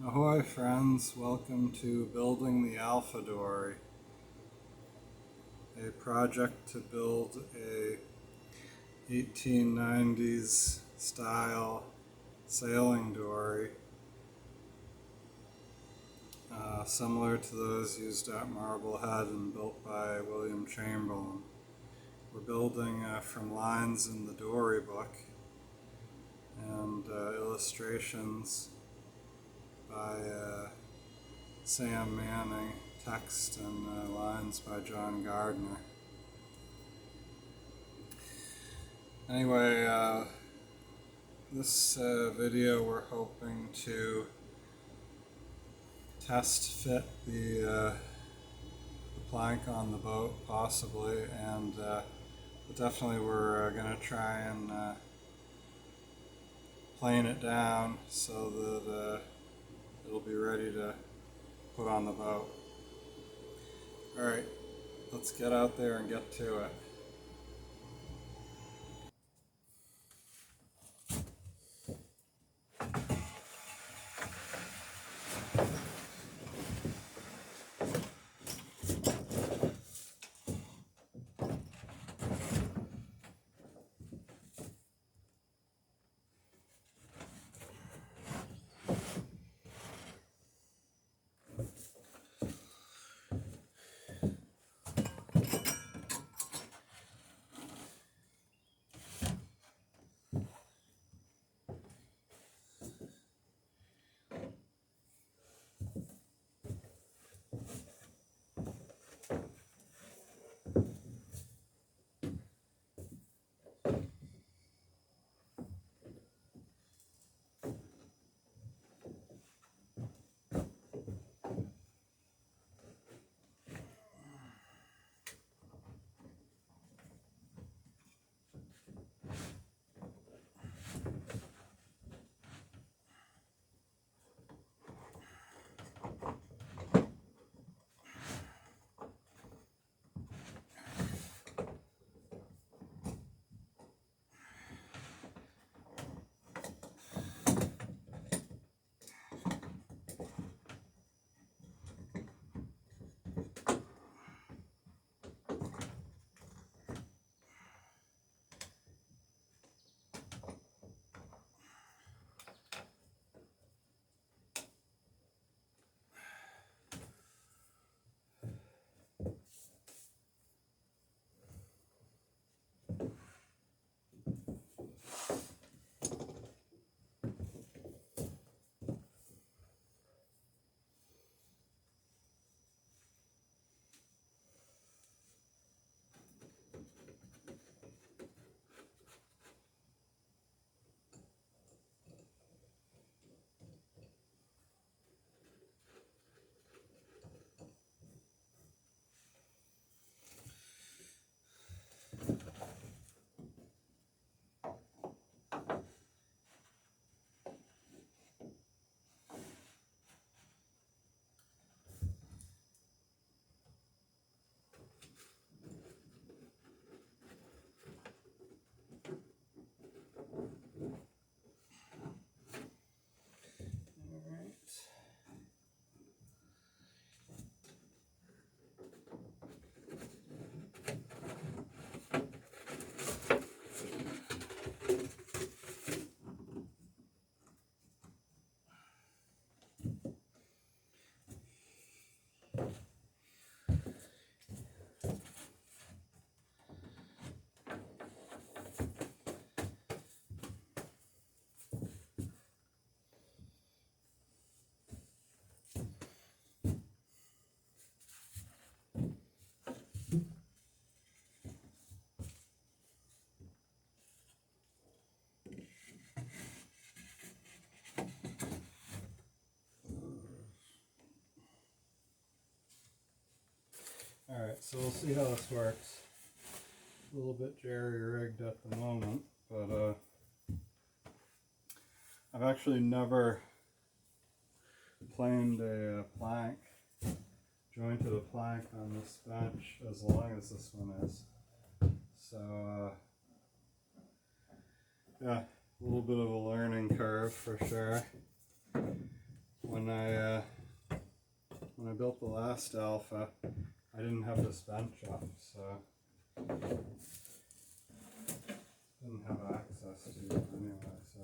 Ahoy friends, welcome to Building the Alpha Dory, a project to build a 1890s style sailing dory, similar to those used at Marblehead and built by William Chamberlain. We're building from lines in the Dory book and illustrations by Sam Manning, text and lines by Gardner. Anyway, this video we're hoping to test fit the plank on the boat, possibly, and but definitely we're going to try and plane it down so that it'll be ready to put on the boat. Alright, let's get out there and get to it. Alright, so we'll see how this works. A little bit jerry-rigged at the moment, but I've actually never planed a plank, jointed a plank on this bench as long as this one is. So, yeah, a little bit of a learning curve for sure. When when I built the last alpha, I didn't have this bench up, so didn't have access to it anyway. So.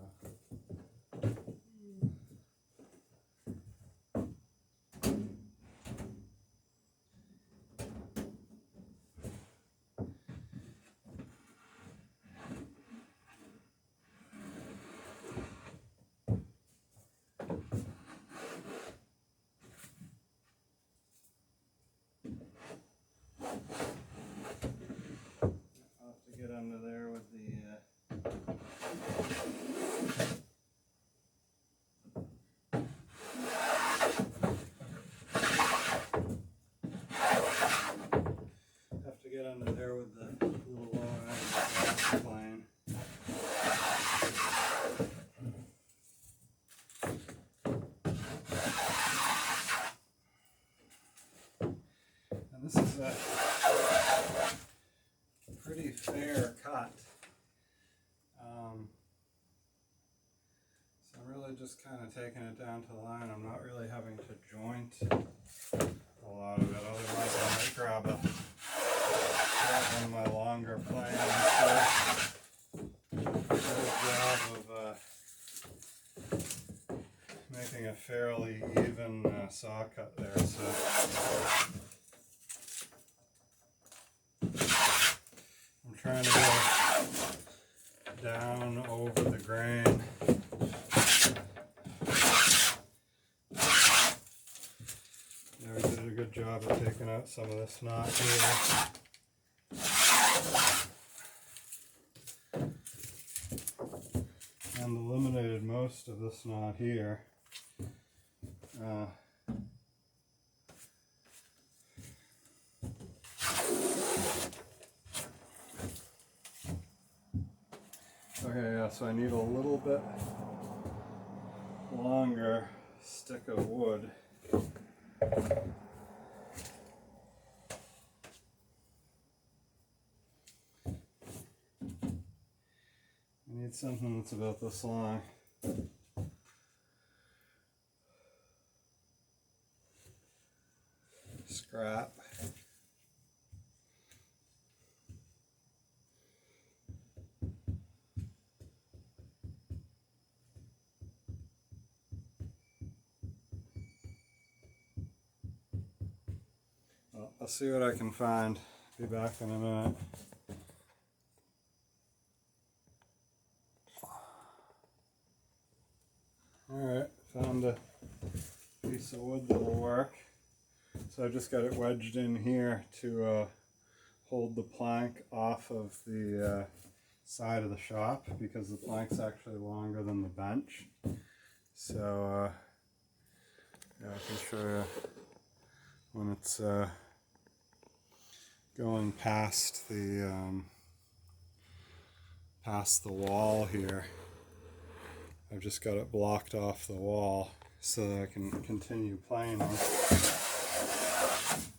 Get under there with the have to get under there with the little low angle plane. And this is a pretty fair cut. So I'm really just kind of taking it down to the line. I'm not really having to joint a lot of it, otherwise I might grab one of my longer planes. Good job of making a fairly even saw cut there. So I'm trying to go down over the grain. There, we did a good job of taking out some of this knot here. And eliminated most of this knot here. Okay, yeah, so I need a little bit longer stick of wood. I need something that's about this long. Scrap. Well, I'll see what I can find. Be back in a minute. Alright, found a piece of wood that'll work. So I just got it wedged in here to hold the plank off of the side of the shop, because the plank's actually longer than the bench. So yeah, I can show you when it's going past the wall here. I've just got it blocked off the wall so that I can continue playing on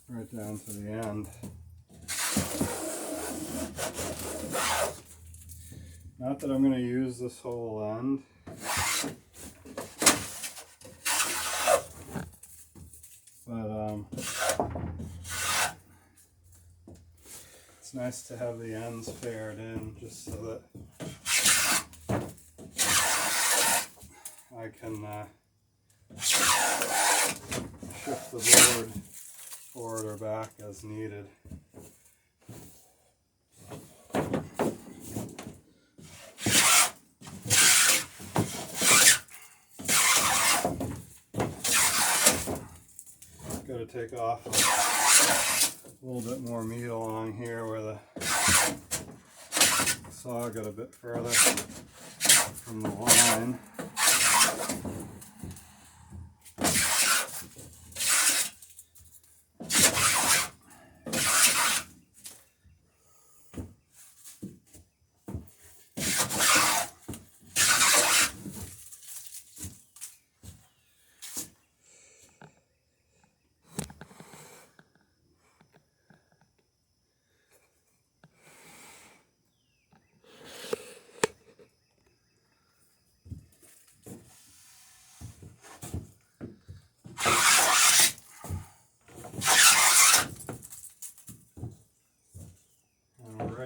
right down to the end. Not that I'm going to use this whole end. But it's nice to have the ends paired in, just so that I can shift the board forward or back as needed. Got to take off a little bit more meat along here where the saw got a bit further from the line.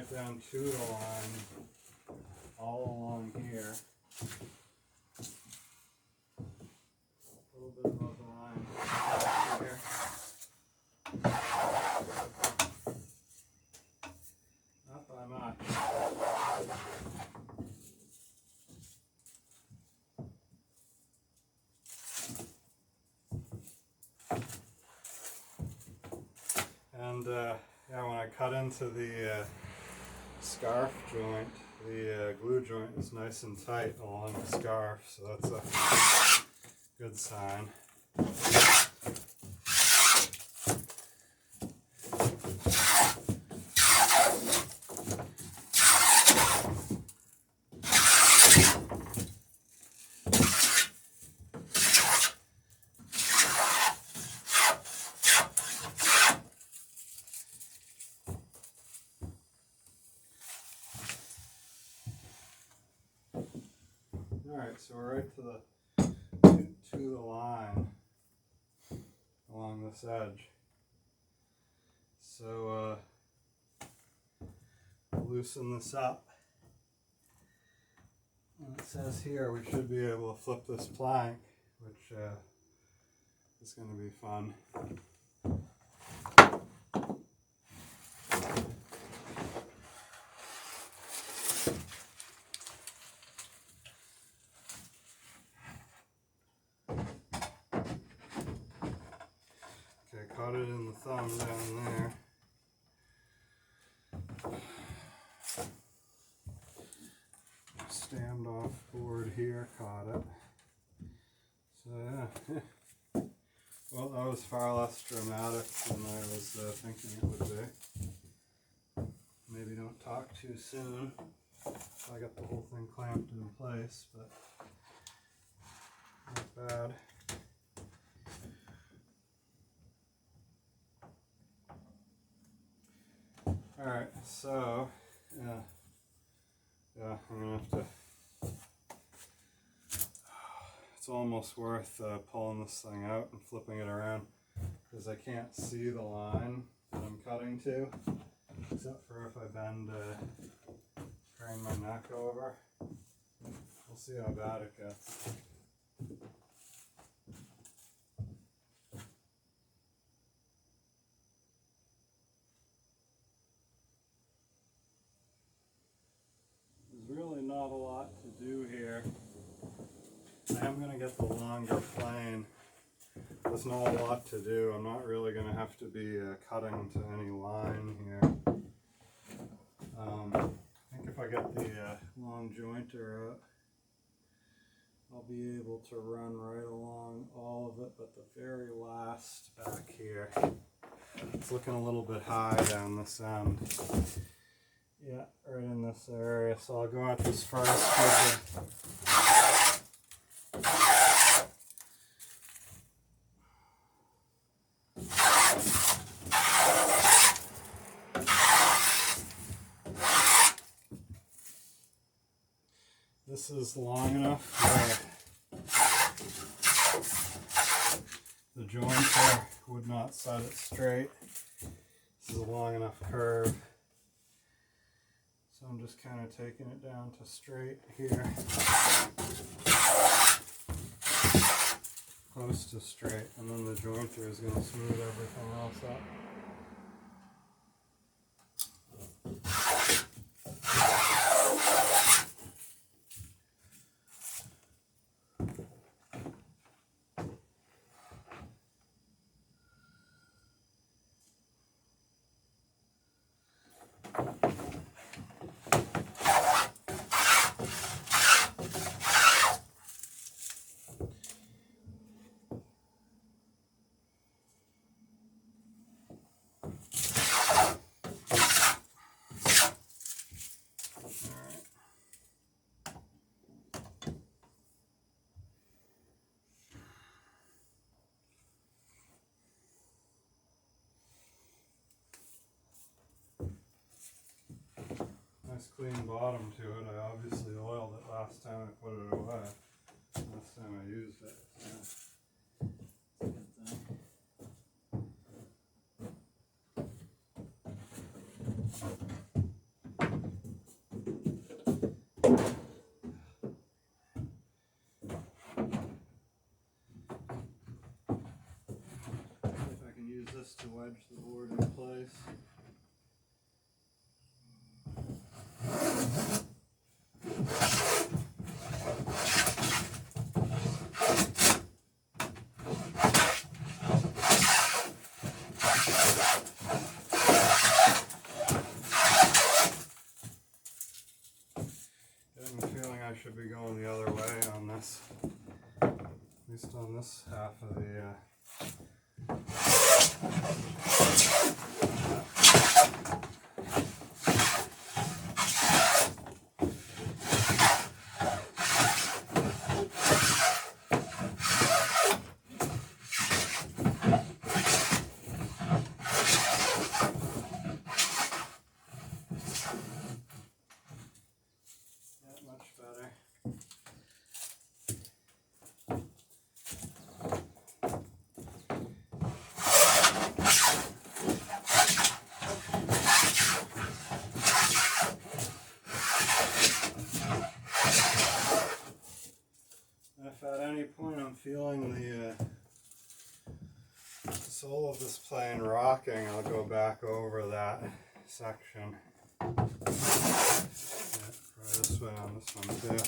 right down to the line, all along here. A little bit above the line here. Not by much. And yeah, when I cut into the scarf joint, the glue joint is nice and tight along the scarf, so that's a good sign. Alright, so we're right to the line along this edge. So loosen this up. And it says here we should be able to flip this plank, which is going to be fun. Caught it in the thumb down there. Standoff board here caught it. So yeah. Well, that was far less dramatic than I was thinking it would be. Maybe don't talk too soon. I got the whole thing clamped in place, but not bad. Alright, so, yeah, I'm going to have to, it's almost worth pulling this thing out and flipping it around, because I can't see the line that I'm cutting to, except for if I bend, crane my neck over. We'll see how bad it gets. Really not a lot to do here. I am going to get the longer plane. There's not a lot to do. I'm not really going to have to be cutting to any line here. I think if I get the long jointer out, I'll be able to run right along all of it, but the very last back here, it's looking a little bit high down this end. Yeah, right in this area. So I'll go at this first this is long enough where the jointer would not set it straight. This is a long enough curve. So I'm just kind of taking it down to straight here. Close to straight, and then the jointer is going to smooth everything else up. Nice clean bottom to it. I obviously oiled it last time I put it away. Last time I used it. Yeah. It's a good thing. just to wedge the board in place. Getting the feeling I should be going the other way on this, at least on this half of the point I'm feeling the sole of this plane rocking, I'll go back over that section. Yeah, try this way on this one too.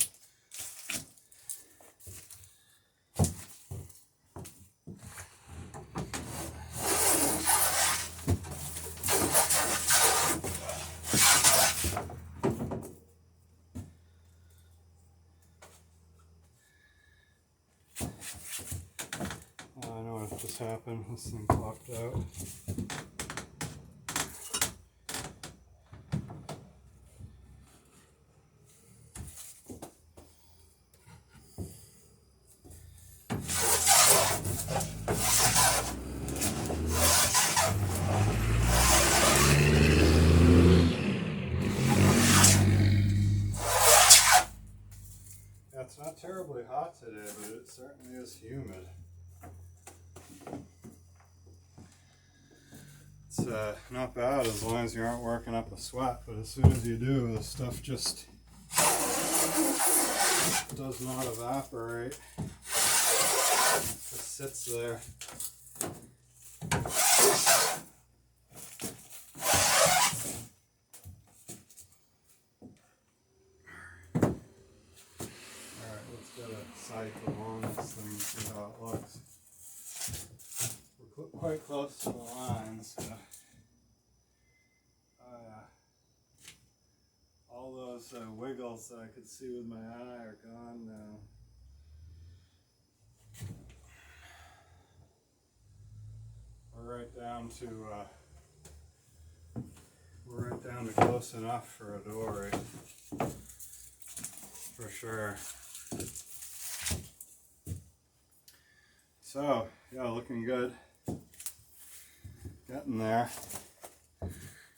Just happened. This thing popped out. Yeah, it's not terribly hot today, but it certainly is humid. It's not bad as long as you aren't working up a sweat, but as soon as you do, the stuff just does not evaporate. It just sits there. Alright, let's get a cycle on this thing and see how it looks. We're quite close to the line, so all those wiggles that I could see with my eye are gone now. We're right down to close enough for a Dory, for sure. So yeah, looking good. Getting there.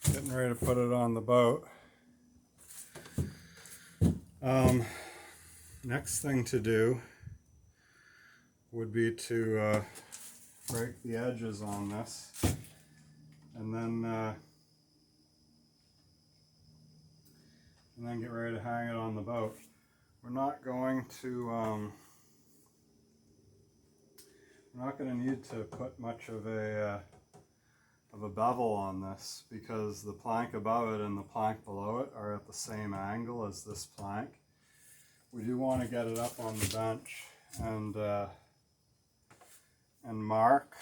Getting ready to put it on the boat. Next thing to do would be to break the edges on this, and then get ready to hang it on the boat. We're not going to need to put much of a bevel on this, because the plank above it and the plank below it are at the same angle as this plank. We do want to get it up on the bench and mark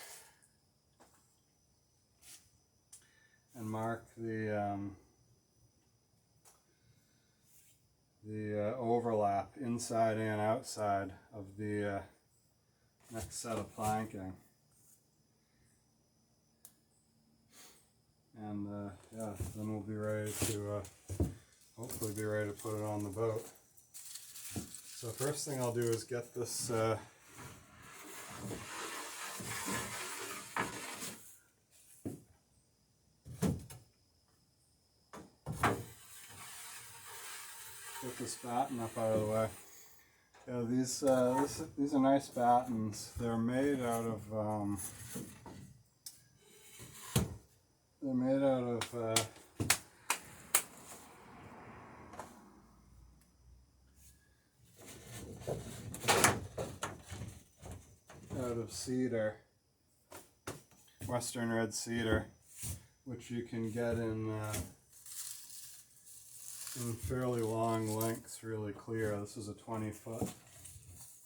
the overlap inside and outside of the next set of planking. And yeah, then we'll be ready to hopefully be ready to put it on the boat. So first thing I'll do is get this batten up out of the way. Yeah, these are nice battens. They're made out of cedar. western red cedar, which you can get in fairly long lengths, really clear. This is a 20-foot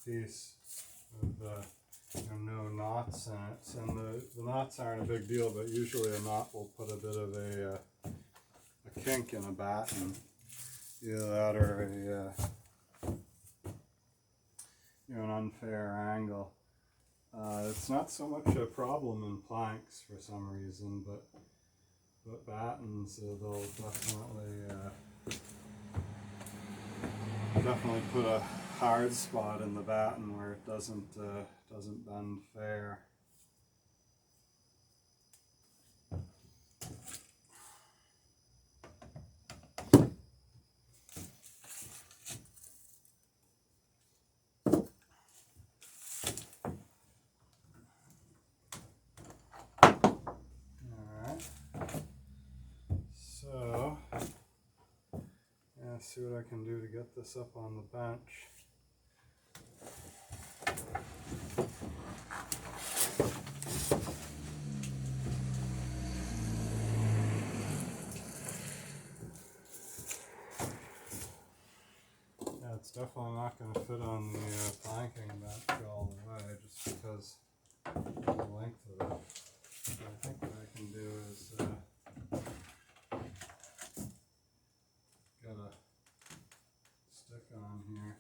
piece with no knots in it, and the knots aren't a big deal, but usually a knot will put a bit of a kink in a batten, either that or an unfair angle. It's not so much a problem in planks for some reason, but battens, they'll definitely put a hard spot in the batten where it doesn't bend fair. See what I can do to get this up on the bench. Yeah, it's definitely not going to fit on the planking bench all the way, just because of the length of it. So I think what I can do is get a stick on here.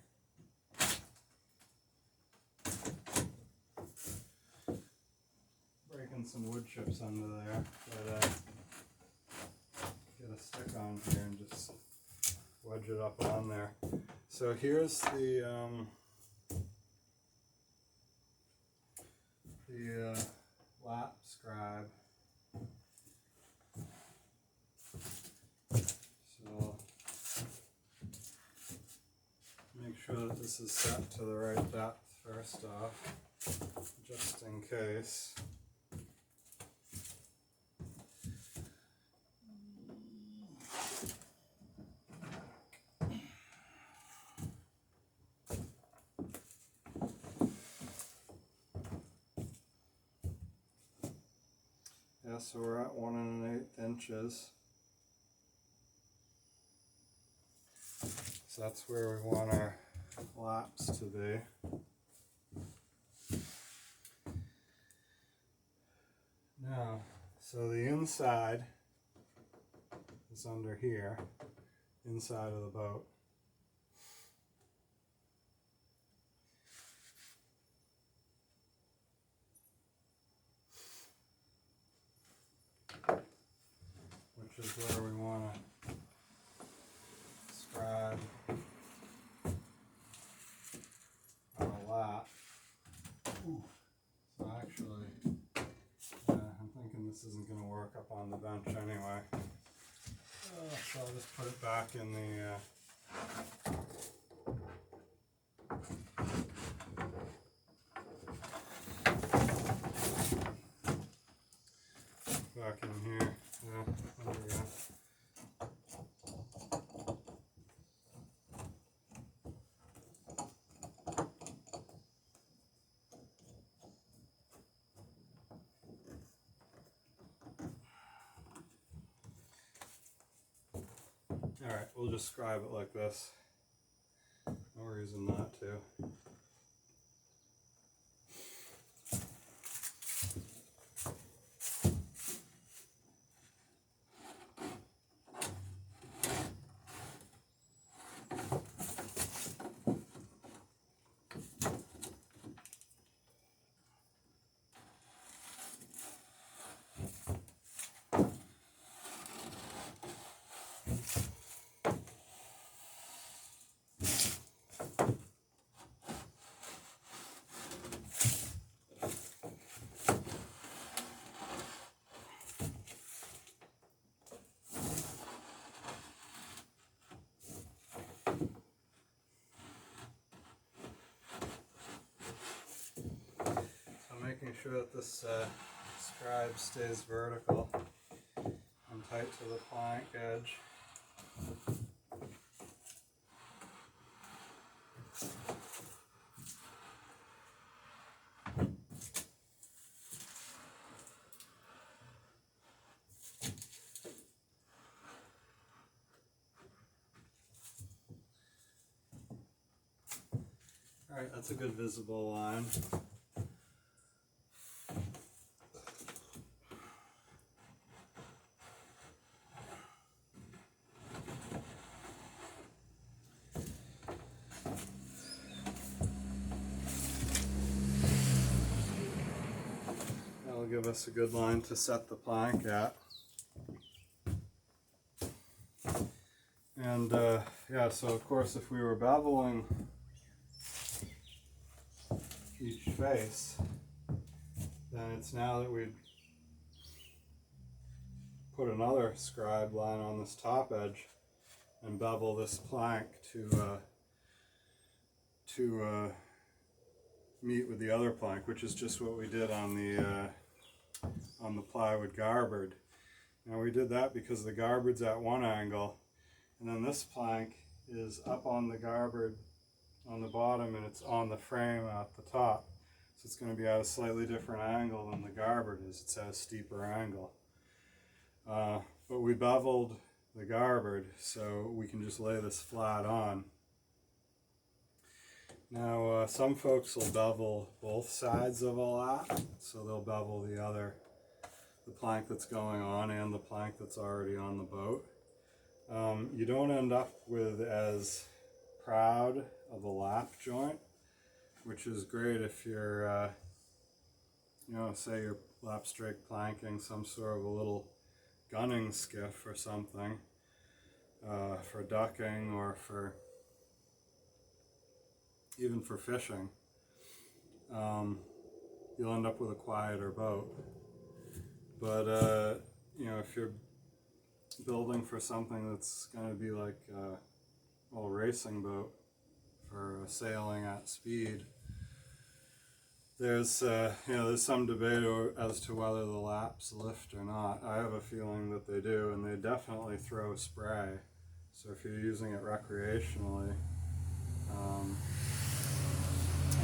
Breaking some wood chips under there, but get a stick on here and just wedge it up on there. So here's the lap scribe. So make sure that this is set to the right depth first off, just in case. Yeah, so we're at 1 1/8 inches. So that's where we want our laps to be. Now, so the inside is under here, inside of the boat. Which is where we want to scribe our lap. Ooh. So actually, I'm thinking this isn't going to work up on the bench anyway. So I'll just put it back in the back in here. Yeah, there we go. Alright, we'll just scribe it like this. No reason not to. Making sure that this scribe stays vertical and tight to the plank edge. Alright, that's a good visible line. That'll give us a good line to set the plank at. And yeah, so of course if we were beveling each face, then it's now that we'd put another scribe line on this top edge and bevel this plank to meet with the other plank, which is just what we did on the plywood garboard. Now we did that because the garboard's at one angle, and then this plank is up on the garboard on the bottom, and it's on the frame at the top. So it's going to be at a slightly different angle than the garboard is. It's at a steeper angle. But we beveled the garboard so we can just lay this flat on. Now some folks will bevel both sides of a lap, so they'll bevel the plank that's going on and the plank that's already on the boat. You don't end up with as proud of a lap joint, which is great if you're, you know, say you're lap strake planking some sort of a little gunning skiff or something, for ducking or for even for fishing. You'll end up with a quieter boat. But you know, if you're building for something that's going to be like a racing boat for sailing at speed, there's you know, there's some debate as to whether the laps lift or not. I have a feeling that they do, and they definitely throw spray. So if you're using it recreationally, and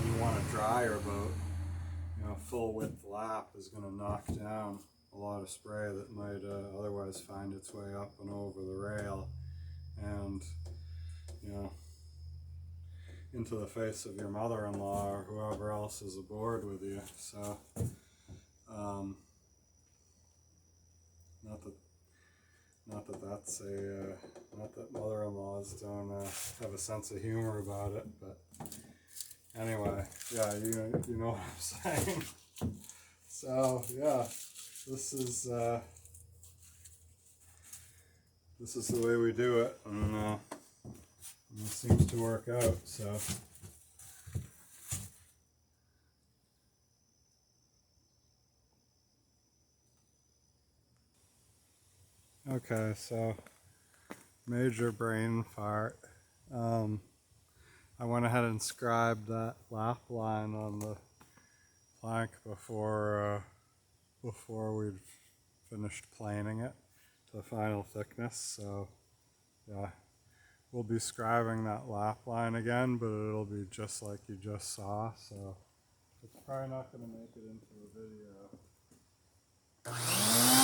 you want a drier boat, you know, a full width lap is going to knock down a lot of spray that might otherwise find its way up and over the rail and, you know, into the face of your mother-in-law or whoever else is aboard with you. So not that mother-in-laws don't have a sense of humor about it, but anyway, yeah, you know what I'm saying. So yeah, this is the way we do it, and it seems to work out. So okay, so major brain fart. I went ahead and scribed that lap line on the plank before we'd finished planing it to the final thickness. So yeah, we'll be scribing that lap line again, but it'll be just like you just saw. So it's probably not going to make it into the video.